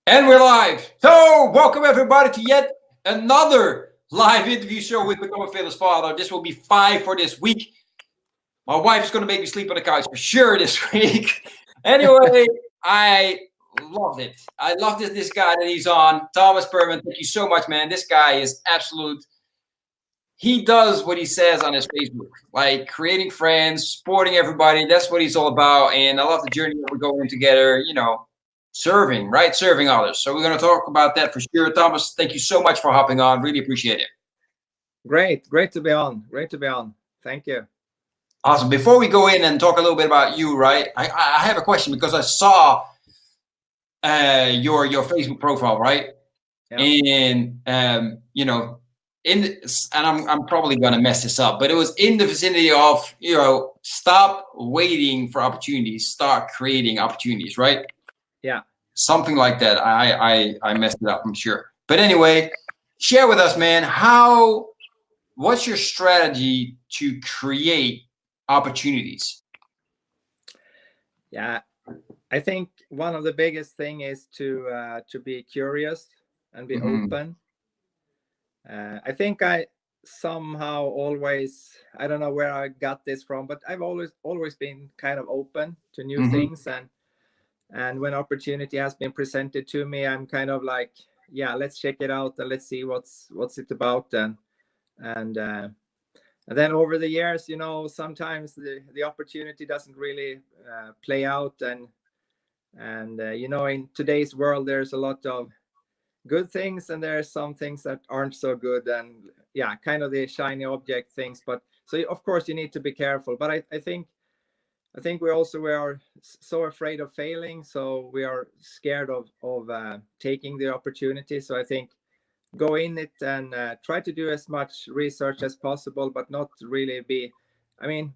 And we're live. So, welcome everybody to yet another live interview show with Become a Fearless Father. This will be 5 for this week. My wife is going to make me sleep on the couch for sure this week. Anyway, I loved it. I love this guy that he's on, Tomas Perman. Thank you so much, man. This guy is absolute. He does what he says on his Facebook, like creating friends, supporting everybody. That's what he's all about. And I love the journey that we're going together, serving, right? Serving others. So we're going to talk about that for sure. Thomas, thank you so much for hopping on. Really appreciate it. Great to be on. Thank you. Awesome. Before we go in and talk a little bit about you, right? I have a question because I saw your Facebook profile, right? Yeah. And I'm probably gonna mess this up, but it was in the vicinity of stop waiting for opportunities, start creating opportunities, right? Yeah, something like that. I messed it up, I'm sure. But anyway, share with us, man. What's your strategy to create opportunities? Yeah, I think one of the biggest thing is to be curious and be open. I think I somehow always, I don't know where I got this from, but I've always been kind of open to new things, and when opportunity has been presented to me, I'm kind of like, yeah, let's check it out and let's see what's it about. And then over the years, sometimes the opportunity doesn't really play out, and in today's world, there's a lot of good things and there are some things that aren't so good, and kind of the shiny object things. But so of course you need to be careful. But I think we are so afraid of failing, so we are scared of taking the opportunity. So I think go in it and try to do as much research as possible, but not really be. I mean,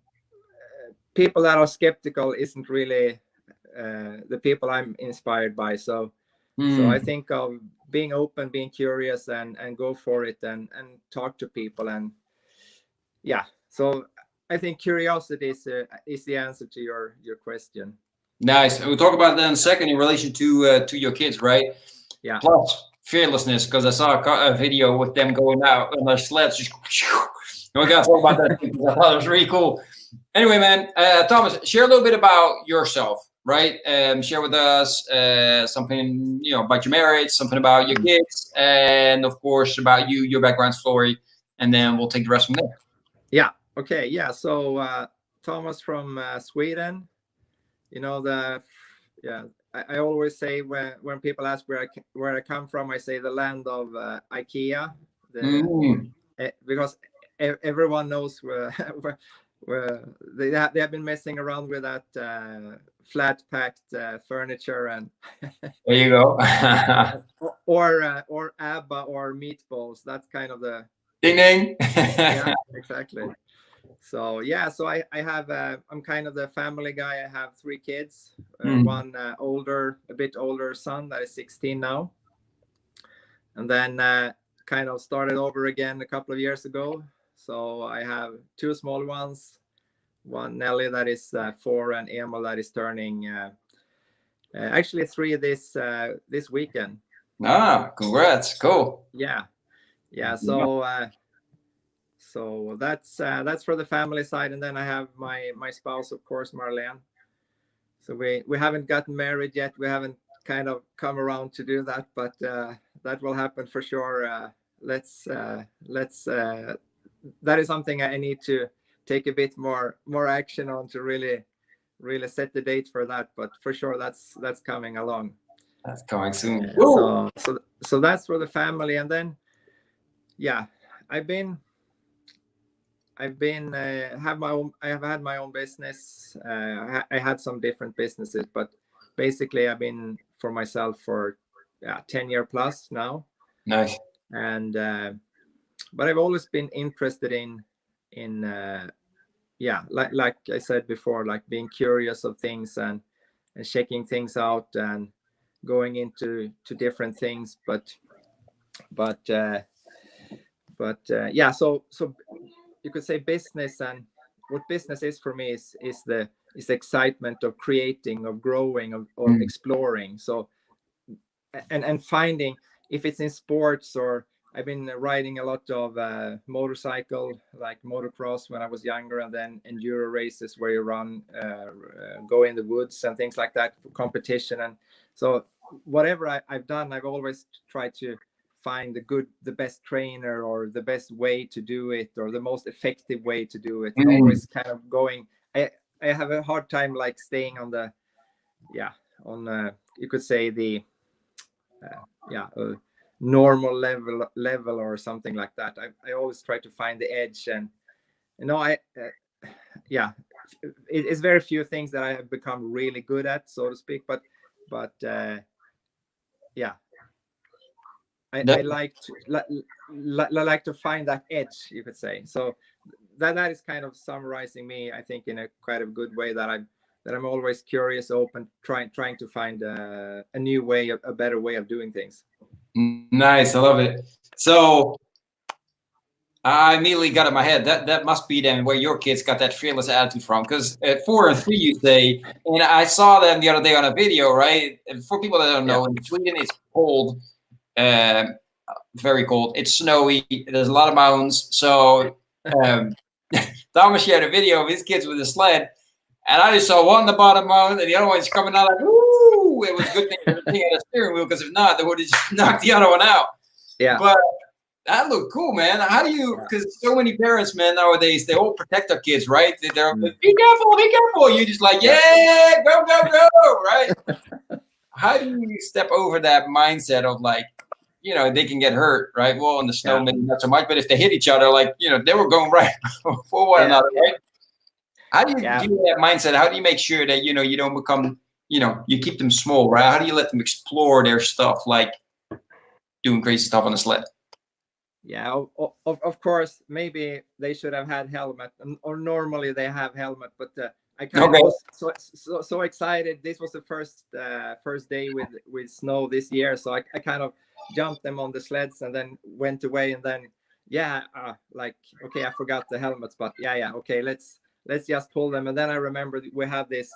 people that are skeptical isn't really the people I'm inspired by. So I think of being open, being curious, and go for it, and talk to people, and so I think curiosity is the answer to your question. Nice. We'll talk about that in a second in relation to your kids, right? Yeah. Plus fearlessness, because I saw a video with them going out on their sleds. Just, we got to talk about that because I thought it was really cool. Anyway, man, Thomas, share a little bit about yourself, right? Share with us something, about your marriage, something about your kids, and of course about you, your background story, and then we'll take the rest from there. Yeah. Okay. Yeah. So Thomas from Sweden. I always say when people ask where I come from, I say the land of IKEA, because everyone knows where they have been messing around with that flat packed furniture, and there you go. or ABBA or meatballs. That's kind of the ding ding. Yeah, exactly. So I have I'm kind of the family guy. I have 3 kids, one a bit older son that is 16 now, and then kind of started over again a couple of years ago. So I have 2 small ones, one Nelly that is 4, and Emil that is turning actually 3 this weekend. Congrats! Cool. Yeah. So that's for the family side, and then I have my spouse, of course, Marlene. So we haven't gotten married yet. We haven't kind of come around to do that, but that will happen for sure. Let's that is something I need to take a bit more action on to really set the date for that. But for sure, that's coming along. That's coming soon. So that's for the family, and then I have had my own business. I had some different businesses, but basically I've been for myself for 10 years plus now. Nice. And but I've always been interested in like I said before, like being curious of things and checking things out and going into different things. So you could say business, and what business is for me is the excitement of creating, of growing, of exploring. So and finding if it's in sports, or I've been riding a lot of motorcycle, like motocross when I was younger, and then enduro races where you run, go in the woods and things like that for competition. And so whatever I've done, I've always tried to find the best trainer, or the best way to do it, or the most effective way to do it, and always kind of going. I have a hard time like staying on the, you could say the normal level or something like that. I always try to find the edge, and it's very few things that I have become really good at, so to speak. But I like to find that edge, you could say. So that is kind of summarizing me, I think, in a quite a good way, that I'm always curious, open, trying to find a new way, a better way of doing things. Nice, I love it. So I immediately got in my head that must be then where your kids got that fearless attitude from, because at 4 and 3 you say, and I saw them the other day on a video, right? And for people that don't know, in Sweden it's cold, very cold. It's snowy. There's a lot of mountains. So Thomas shared a video of his kids with a sled, and I just saw one on the bottom mountain, and the other one's coming out like, woo! It was a good thing that they had a steering wheel, because if not, they would have just knocked the other one out. Yeah. But that looked cool, man. How do you? Because so many parents, man, nowadays they all protect their kids, right? They're like, be careful, be careful. You're just like, yeah, go, go, go, right? How do you step over that mindset of like, they can get hurt, right? Well, in the snow, maybe not so much, but if they hit each other, like, they were going right for one another, right? How do you do that mindset? How do you make sure that, you don't become, you keep them small, right? How do you let them explore their stuff, like doing crazy stuff on the sled? Yeah, of course, maybe they should have had helmet, or normally they have helmet, but I kind of was so excited. This was the first day with snow this year, so I kind of jumped them on the sleds and then went away, and then like, okay, I forgot the helmets, but okay, let's just pull them. And then I remember we have this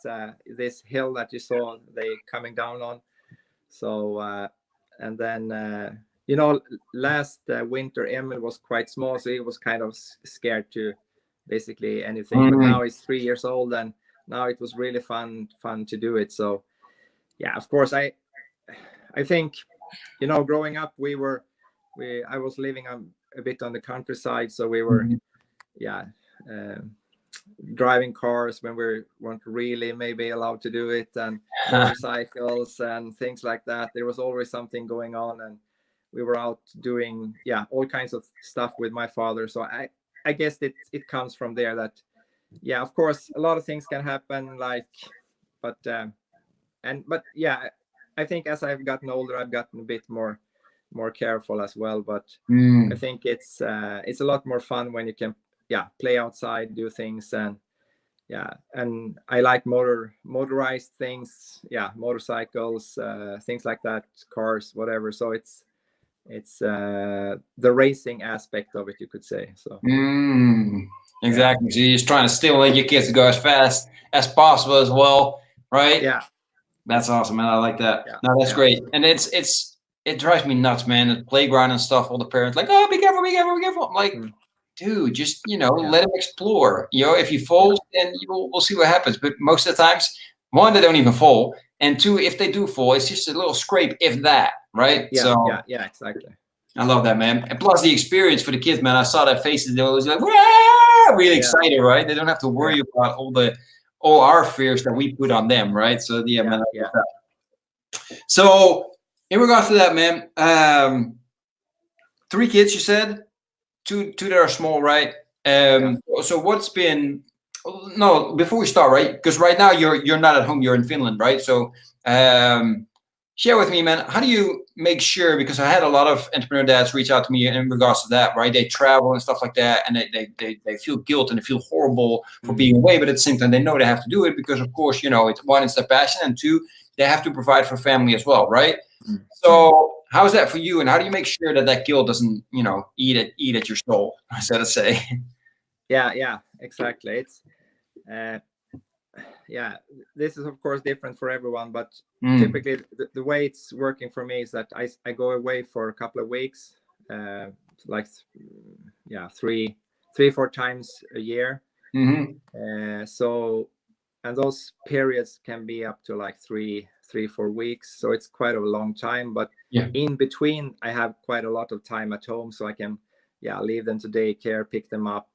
hill that you saw they coming down on, so and then last winter Emil was quite small, so he was kind of scared to basically anything. But now he's 3 years old, and now it was really fun to do it. So of course, I think, growing up, I was living a bit on the countryside, so we were driving cars when we weren't really maybe allowed to do it, and motorcycles and things like that. There was always something going on, and we were out doing all kinds of stuff with my father. So I guess it comes from there, that of course a lot of things can happen, like, but I think as I've gotten older, I've gotten a bit more careful as well. But I think it's a lot more fun when you can play outside, do things, and and I like motorized things, motorcycles, things like that, cars, whatever. So it's the racing aspect of it, you could say. So exactly. So you're just trying to stimulate your kids to go as fast as possible as well, right? Yeah, that's awesome, man. I like that. No, that's great. And it drives me nuts, man. At the playground and stuff, all the parents like, oh, be careful, be careful, be careful. I'm like, dude, just let them explore. If you fall, then we'll see what happens. But most of the times, one, they don't even fall, and two, if they do fall, it's just a little scrape, if that, right? Yeah, exactly. I love that, man. And plus the experience for the kids, man. I saw their faces; they were always like, "Wah!" Really excited, right? They don't have to worry about all our fears that we put on them, right? So man. So in regards to that, man, 3 kids, you said, two that are small, right? So what's been? No, before we start, right? Because right now you're not at home; you're in Finland, right? So share with me, man. How do you make sure? Because I had a lot of entrepreneur dads reach out to me in regards to that, right? They travel and stuff like that, and they feel guilt and they feel horrible for being away, but at the same time they know they have to do it because, of course, it's their passion, and 2, they have to provide for family as well, right? So how is that for you, and how do you make sure that guilt doesn't, eat at your soul, so to say? Yeah, exactly. It's yeah, this is of course different for everyone, but Mm. typically the way it's working for me is that I go away for a couple of weeks, like yeah, three, 4 times a year. So, and those periods can be up to like 3, 4 weeks. So it's quite a long time, but Yeah. in between I have quite a lot of time at home, so I can, yeah, leave them to daycare, pick them up,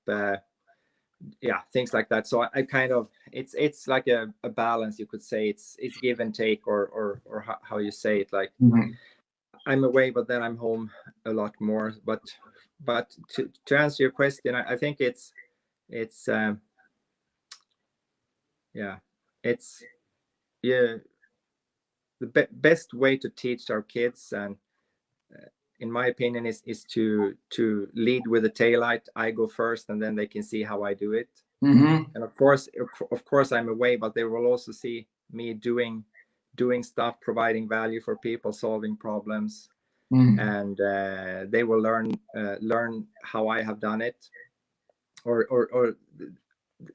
yeah, things like that. So I kind of, it's like a balance, you could say. It's give and take, or how you say it, like I'm away, but then I'm home a lot more. But to answer your question, I think it's yeah, it's, yeah, the best way to teach our kids, and in my opinion, is to lead with the taillight. I go first, and then they can see how I do it. And of course I'm away, but they will also see me doing stuff, providing value for people, solving problems. And they will learn how I have done it, or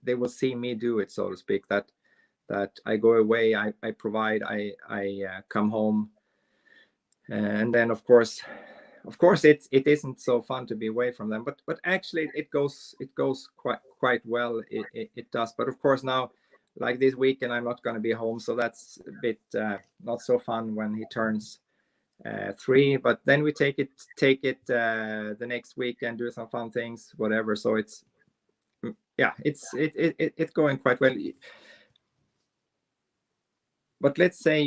they will see me do it, so to speak. That I go away, I provide, I come home, and then of course it isn't so fun to be away from them, but actually it goes quite well. It does. But of course now, like this weekend, I'm not going to be home, so that's a bit not so fun when he turns 3. But then we take it the next weekend, do some fun things, whatever. So it's, yeah, it's going quite well. But let's say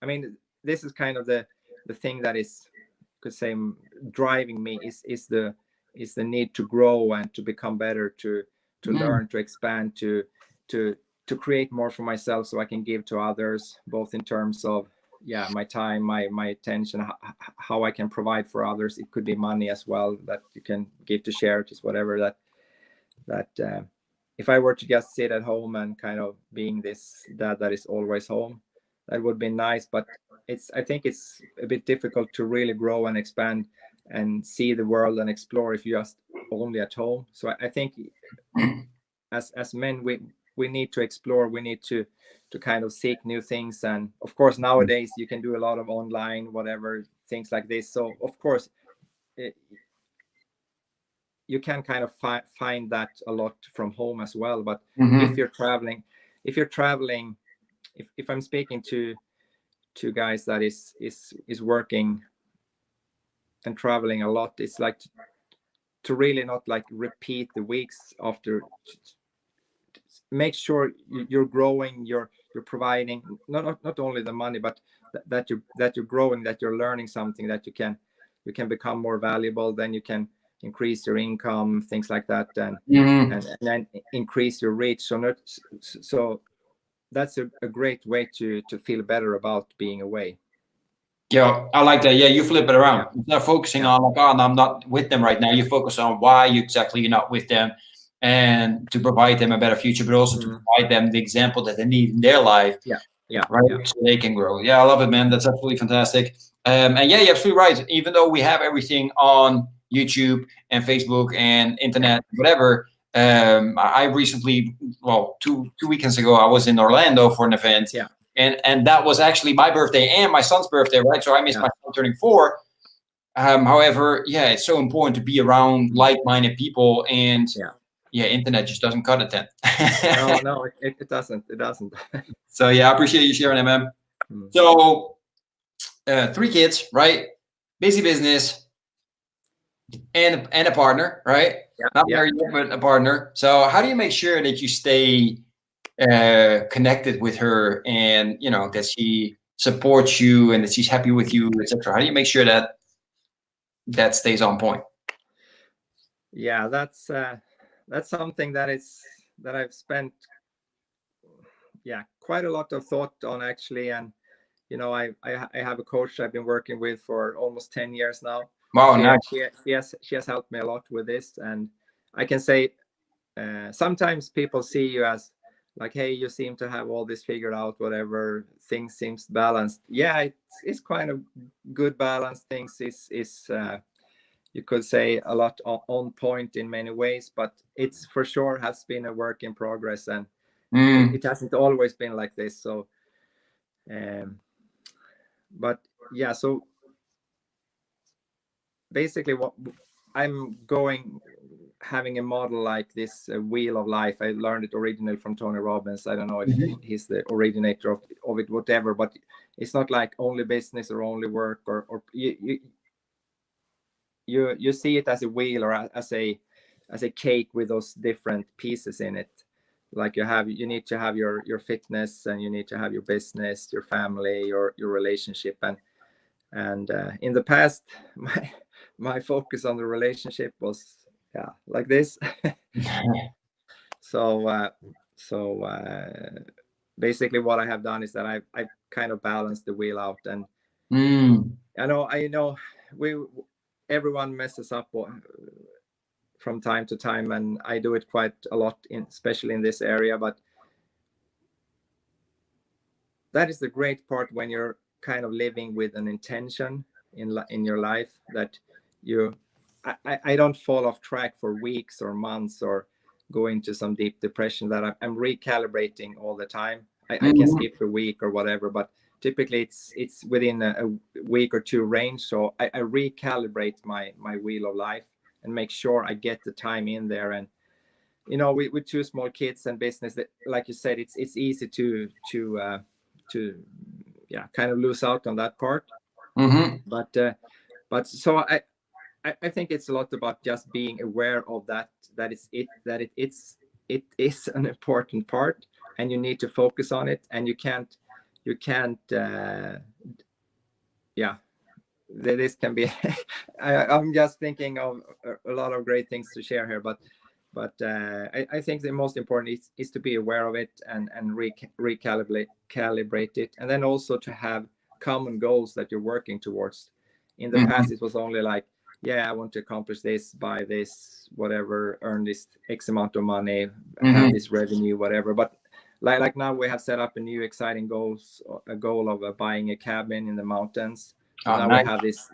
I mean, this is kind of the thing that is, could say, driving me, is the need to grow and to become better, to learn, to expand, to create more for myself, so I can give to others, both in terms of, yeah, my time, my attention, how I can provide for others. It could be money as well, that you can give to charities, whatever. That if I were to just sit at home and kind of being this dad that is always home, that would be nice. But I think it's a bit difficult to really grow and expand and see the world and explore if you're just only at home. So I think as men, we need to explore, we need to kind of seek new things. And of course nowadays you can do a lot of online, whatever, things like this. So of course you can kind of find that a lot from home as well. But if you're traveling, if I'm speaking to guys that is working and traveling a lot, it's like to really not like repeat the weeks after. Make sure you're growing, you're providing not only the money, but that you're growing, that you're learning something, that you can become more valuable, then you can increase your income, things like that, and then increase your reach. So that's a great way to feel better about being away. Yeah, I like that. Yeah, you flip it around. Yeah. Instead of focusing on like, oh, no, I'm not with them right now, you focus on why exactly you're not with them, and to provide them a better future, but also to provide them the example that they need in their life. Right. So they can grow. Yeah, I love it, man. That's absolutely fantastic. And yeah, you're absolutely right. Even though we have everything on YouTube and Facebook and internet, whatever, I recently, well, two weekends ago, I was in Orlando for an event. Yeah. And that was actually my birthday and my son's birthday, right? So I missed my son turning 4. However, yeah, it's so important to be around like-minded people, and internet just doesn't cut it then. No, it doesn't. It doesn't. So yeah, I appreciate you sharing that, man. So 3 kids, right? Busy business, and a partner, right? Not married yet, but a partner. So how do you make sure that you stay connected with her, and that she supports you and that she's happy with you, etc.? How do you make sure that stays on point? Yeah, that's something that I've spent quite a lot of thought on, actually. And I have a coach I've been working with for almost 10 years now. Wow, nice. She has helped me a lot with this. And I can say sometimes people see you as like, hey, you seem to have all this figured out, whatever, things seems balanced. Yeah, it's kind of good balance. Things is you could say a lot on point in many ways, but it's for sure has been a work in progress. And It hasn't always been like this. So but yeah, so basically what I'm having a model like this wheel of life. I learned it originally from Tony Robbins. I don't know if he's the originator of it, whatever, but it's not like only business or only work, or you see it as a wheel, or as a cake with those different pieces in it. Like you need to have your fitness, and you need to have your business, your family, your relationship, and in the past my focus on the relationship was like this. So basically what I have done is that I kind of balanced the wheel out. And I know everyone messes up from time to time, and I do it quite a lot, especially in this area. But that is the great part when you're kind of living with an intention in your life, that I don't fall off track for weeks or months, or go into some deep depression, that I'm recalibrating all the time. I can skip a week or whatever, but typically it's within a week or two range. So I recalibrate my wheel of life and make sure I get the time in there. And with two small kids and business, that, like you said, it's easy to kind of lose out on that part. But so I think it's a lot about just being aware of that it is an important part, and you need to focus on it, and you can't this can be I'm just thinking of a lot of great things to share here, but I think the most important is to be aware of it, and recalibrate it, and then also to have common goals that you're working towards. In the past, it was only like, I want to accomplish this, buy this, whatever, earn this X amount of money, have this revenue, whatever. But like now we have set up a new exciting goal of buying a cabin in the mountains. So now nice.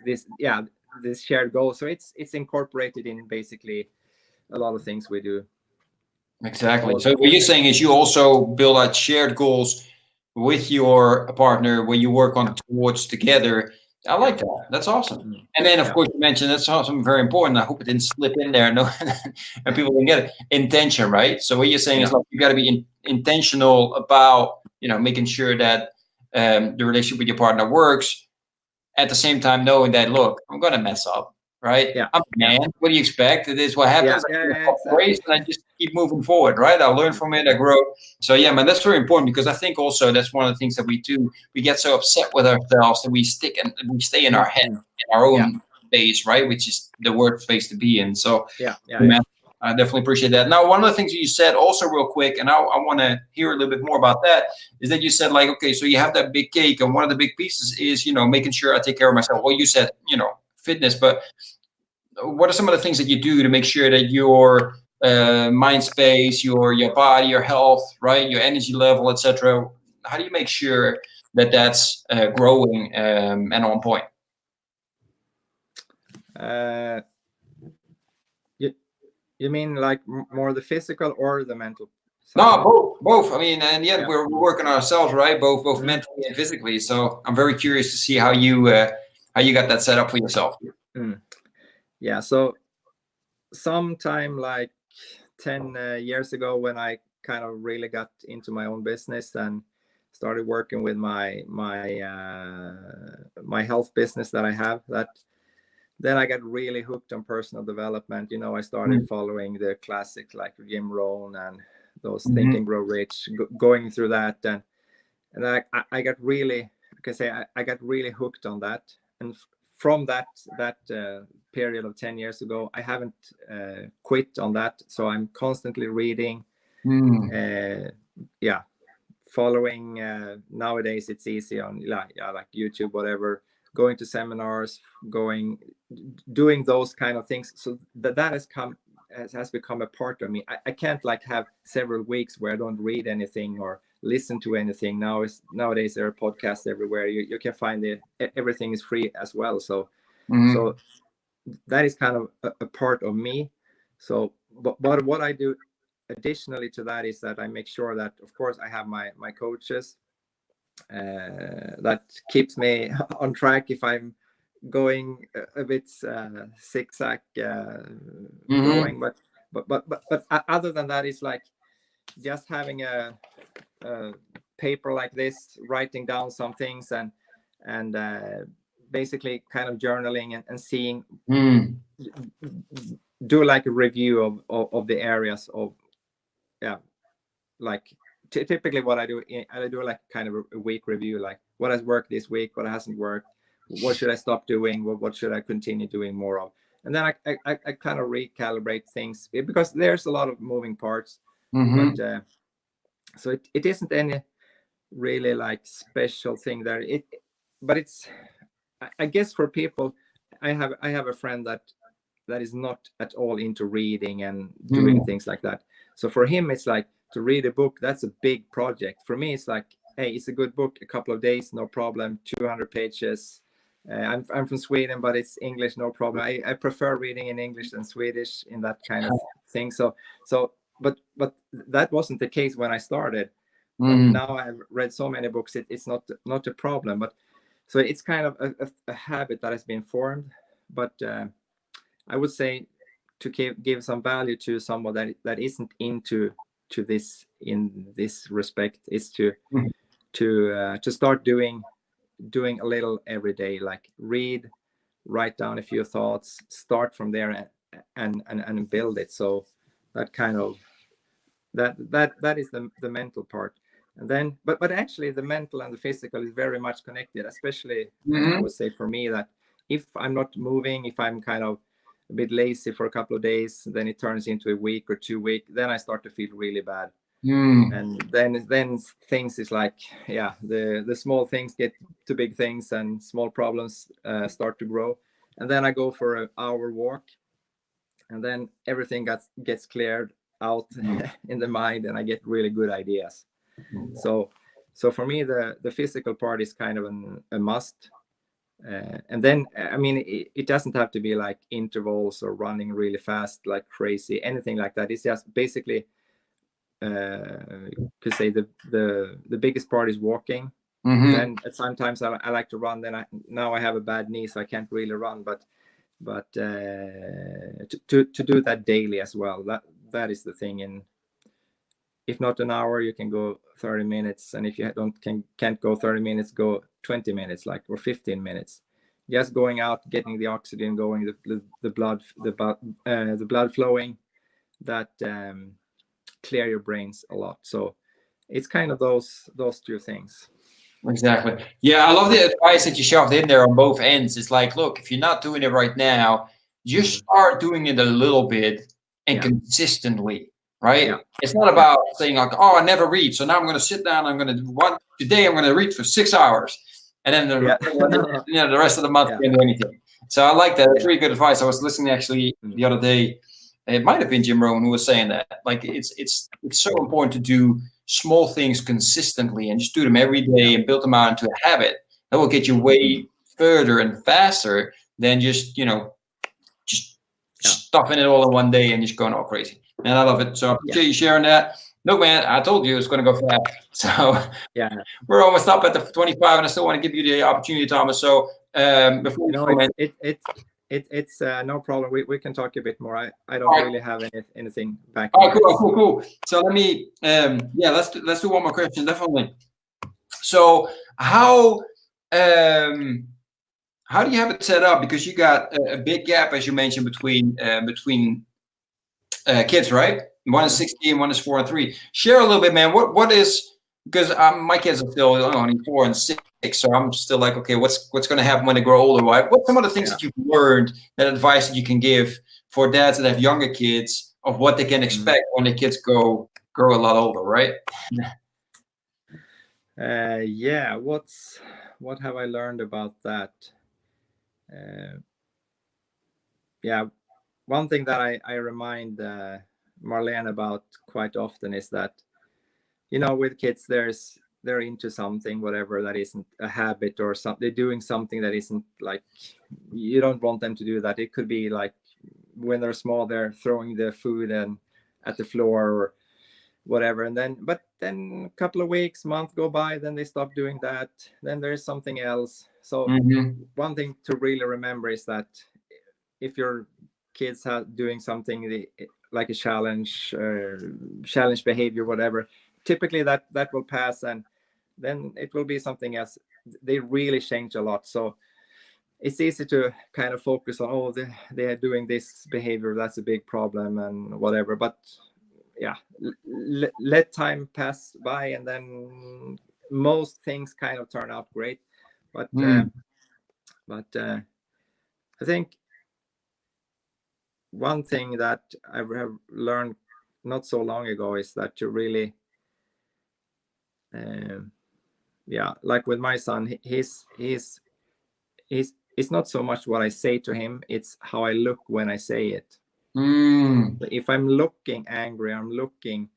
We have this shared goal. So it's incorporated in basically a lot of things we do. Exactly. So what you're saying is you also build out shared goals with your partner when you work on towards together. I like that. That's awesome. And then, of course, you mentioned that's something very important. I hope it didn't slip in there. No, and people can get it. Intention, right? So what you're saying is like you got to be intentional about making sure that the relationship with your partner works. At the same time, knowing that, look, I'm gonna mess up, right? Yeah. I'm a man. What do you expect? It is what happens. Exactly. And I just keep moving forward, right? I learn from it. I grow. So yeah, man, that's very important, because I think also that's one of the things that we do. We get so upset with ourselves that we stay in our head, in our own space, right? Which is the worst space to be in. So man, I definitely appreciate that. Now, one of the things you said also real quick, and I want to hear a little bit more about that, is that you said like, okay, so you have that big cake, and one of the big pieces is, making sure I take care of myself. Well, you said, fitness, but what are some of the things that you do to make sure that your mind space, your body, your health, right, your energy level, etc. How do you make sure that that's growing and on point? You mean like more the physical or the mental side? No, both. I mean, and yet we're working on ourselves, right? Both mentally and physically. So I'm very curious to see how you got that set up for yourself. Yeah. So sometime like 10 years ago, when I kind of really got into my own business and started working with my health business that I have, then I got really hooked on personal development. I started following the classics like Jim Rohn and those Think and Grow Rich, going through that, and I got really, I got really hooked on that. And from that period of 10 years ago, I haven't quit on that. So I'm constantly reading, following. Nowadays it's easy on like YouTube, whatever. Going to seminars, doing those kind of things. So that has become a part of me. I can't like have several weeks where I don't read anything or listen to anything. Nowadays there are podcasts everywhere. You can find everything is free as well. So so that is kind of a part of me. So but what I do additionally to that is that I make sure that, of course, I have my coaches that keeps me on track if I'm going a bit zigzag going. But other than that, it's like just having a paper like this, writing down some things and basically kind of journaling and seeing, do like a review of the areas of, like typically what I do like kind of a week review, like what has worked this week, what hasn't worked, what should I stop doing, what should I continue doing more of, and then I kind of recalibrate things because there's a lot of moving parts. But so it isn't any really like special thing there. But it's, I guess for people, I have a friend that is not at all into reading and doing things like that. So for him, it's like to read a book, that's a big project. For me, it's like, hey, it's a good book, a couple of days, no problem, 200 pages. I'm from Sweden, but it's English, no problem. I prefer reading in English than Swedish in that kind of thing. But that wasn't the case when I started. But now I've read so many books, it's not a problem. But so it's kind of a habit that has been formed. But I would say to give some value to someone that isn't into this in this respect is to start doing a little every day, like read, write down a few thoughts, start from there and build it. So that kind of that is the mental part. And then but actually the mental and the physical is very much connected, especially I would say for me, that if I'm not moving, if I'm kind of a bit lazy for a couple of days, then it turns into a week or 2 weeks, then I start to feel really bad. And then things is like, the small things get to big things, and small problems start to grow. And then I go for an hour walk, and then everything gets cleared out in the mind, and I get really good ideas. So for me, the physical part is kind of a must. And then, I mean, it doesn't have to be like intervals or running really fast like crazy, anything like that. It's just basically, could say the biggest part is walking. Then sometimes I like to run. Then now I have a bad knee, so I can't really run. But to do that daily as well, that is the thing. And if not an hour, you can go 30 minutes. And if you can't go 30 minutes, go 20 minutes, like, or 15 minutes. Just going out, getting the oxygen going, the blood flowing, that clear your brains a lot. So it's kind of those two things. Exactly. Yeah, I love the advice that you shoved in there on both ends. It's like, look, if you're not doing it right now, just start doing it a little bit and consistently, right? Yeah. It's not about saying like, oh, I never read, so now I'm going to sit down. I'm going to today I'm going to read for 6 hours, and then the rest of the month I can't do anything. So I like that. That's really good advice. I was listening actually the other day. It might have been Jim Rohn who was saying that. Like, it's so important to do small things consistently and just do them every day and build them out into a habit. That will get you way further and faster than just stuffing it all in one day and just going all crazy. And I love it. So I appreciate you sharing that. No, man, I told you it's going to go fast. So we're almost up at the 25, and I still want to give you the opportunity, Thomas. So before it's no problem. We can talk a bit more. I don't really have anything back. Oh, cool. So let me let's do one more question, definitely. So how do you have it set up? Because you got a big gap, as you mentioned, between kids, right? One is 16, one is 4 and 3. Share a little bit, man. What is, because my kids are still only 4 and 6, so I'm still like, okay, what's going to happen when they grow older? Right? What's some of the things that you've learned, that advice that you can give for dads that have younger kids of what they can expect when the kids grow a lot older, right? What have I learned about that? One thing that I remind Marlene about quite often is that, with kids, they're into something, whatever, that isn't a habit, or something. They're doing something that isn't like, you don't want them to do that. It could be like when they're small, they're throwing the food and at the floor or whatever. And then a couple of weeks, month go by, then they stop doing that. Then there's something else. So one thing to really remember is that if your kids are doing something like a challenge behavior, whatever, typically that will pass, and then it will be something else. They really change a lot. So it's easy to kind of focus on, oh, they are doing this behavior, that's a big problem and whatever. But yeah, let time pass by, and then most things kind of turn out great. But I think one thing that I have learned not so long ago is that to really, like with my son, he's it's not so much what I say to him, it's how I look when I say it. If I'm looking angry, I'm looking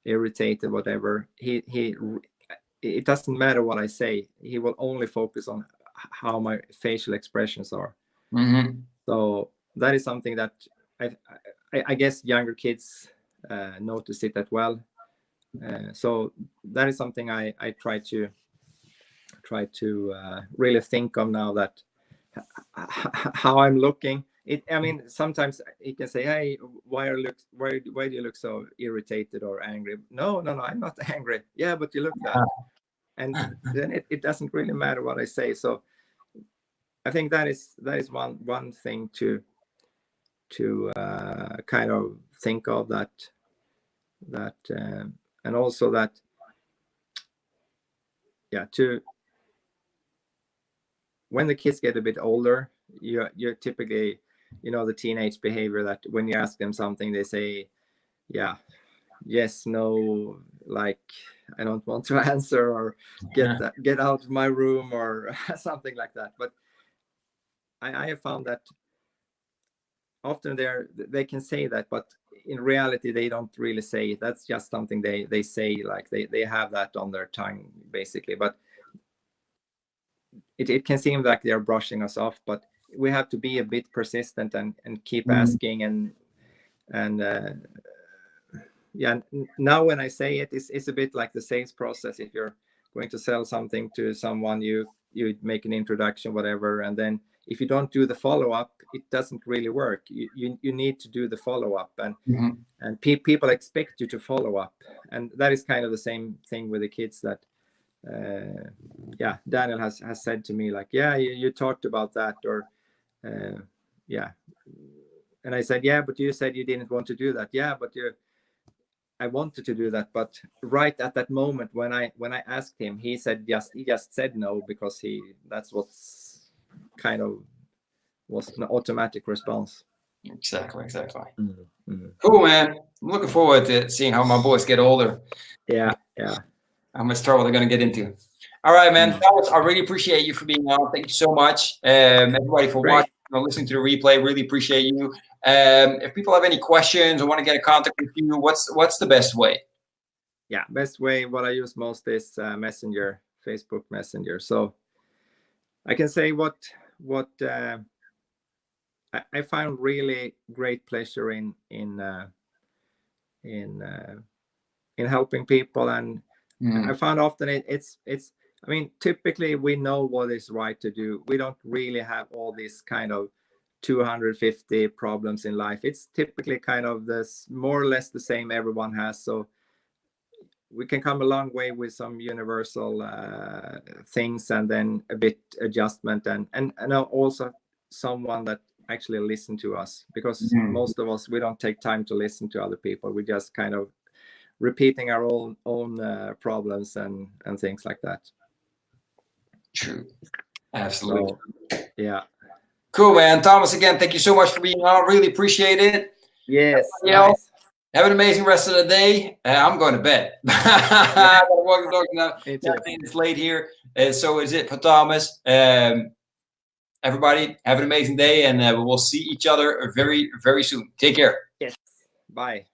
irritated, whatever, it doesn't matter what I say, he will only focus on how my facial expressions are. So that is something that I guess younger kids notice it as well. So that is something I try to really think of now, that how I'm looking. I mean, sometimes he can say, hey, why do you look so irritated or angry? No, I'm not angry. Yeah, but you look that. And then it doesn't really matter what I say. So I think that is one thing to kind of think of, that and also that to when the kids get a bit older, you're typically, the teenage behavior, that when you ask them something, they say yes, no, like I don't want to answer, or get out of my room, or something like that. But I have found that often they can say that, but in reality they don't really say it. That's just something they say, like they have that on their tongue basically. But it can seem like they're brushing us off, but we have to be a bit persistent and keep asking, and now when I say it's a bit like the sales process. If you're going to sell something to someone, you make an introduction, whatever, and then if you don't do the follow-up, it doesn't really work. You need to do the follow-up, and people expect you to follow up, and that is kind of the same thing with the kids. That Daniel has said to me, like, you talked about that, or and I said, but you said you didn't want to do that. But I wanted to do that, but right at that moment when I asked him, he just said no, because that's what's kind of was an automatic response. Exactly. Cool, man. I'm looking forward to seeing how my boys get older. How much trouble they're going to get into. All right, man. Thomas, I really appreciate you for being on. Thank you so much. Everybody for watching or listening to the replay. Really appreciate you. If people have any questions or want to get in contact with you, what's the best way? Best way, what I use most is Messenger, Facebook Messenger. So I can say what I found really great pleasure in helping people, and I found often it's I mean, typically we know what is right to do. We don't really have all these kind of 250 problems in life. It's typically kind of this more or less the same everyone has. So we can come a long way with some universal things, and then a bit adjustment, and also someone that actually listen to us, because most of us, we don't take time to listen to other people. We just kind of repeating our own problems and things like that. True. Absolutely. So, cool, man. Thomas, again, thank you so much for being on. Really appreciate it. Yes. Nice. Have an amazing rest of the day. I'm going to bed. I gotta walk the dog now. It's late here. So is it for Thomas. Everybody, have an amazing day, and we'll see each other very, very soon. Take care. Yes. Bye.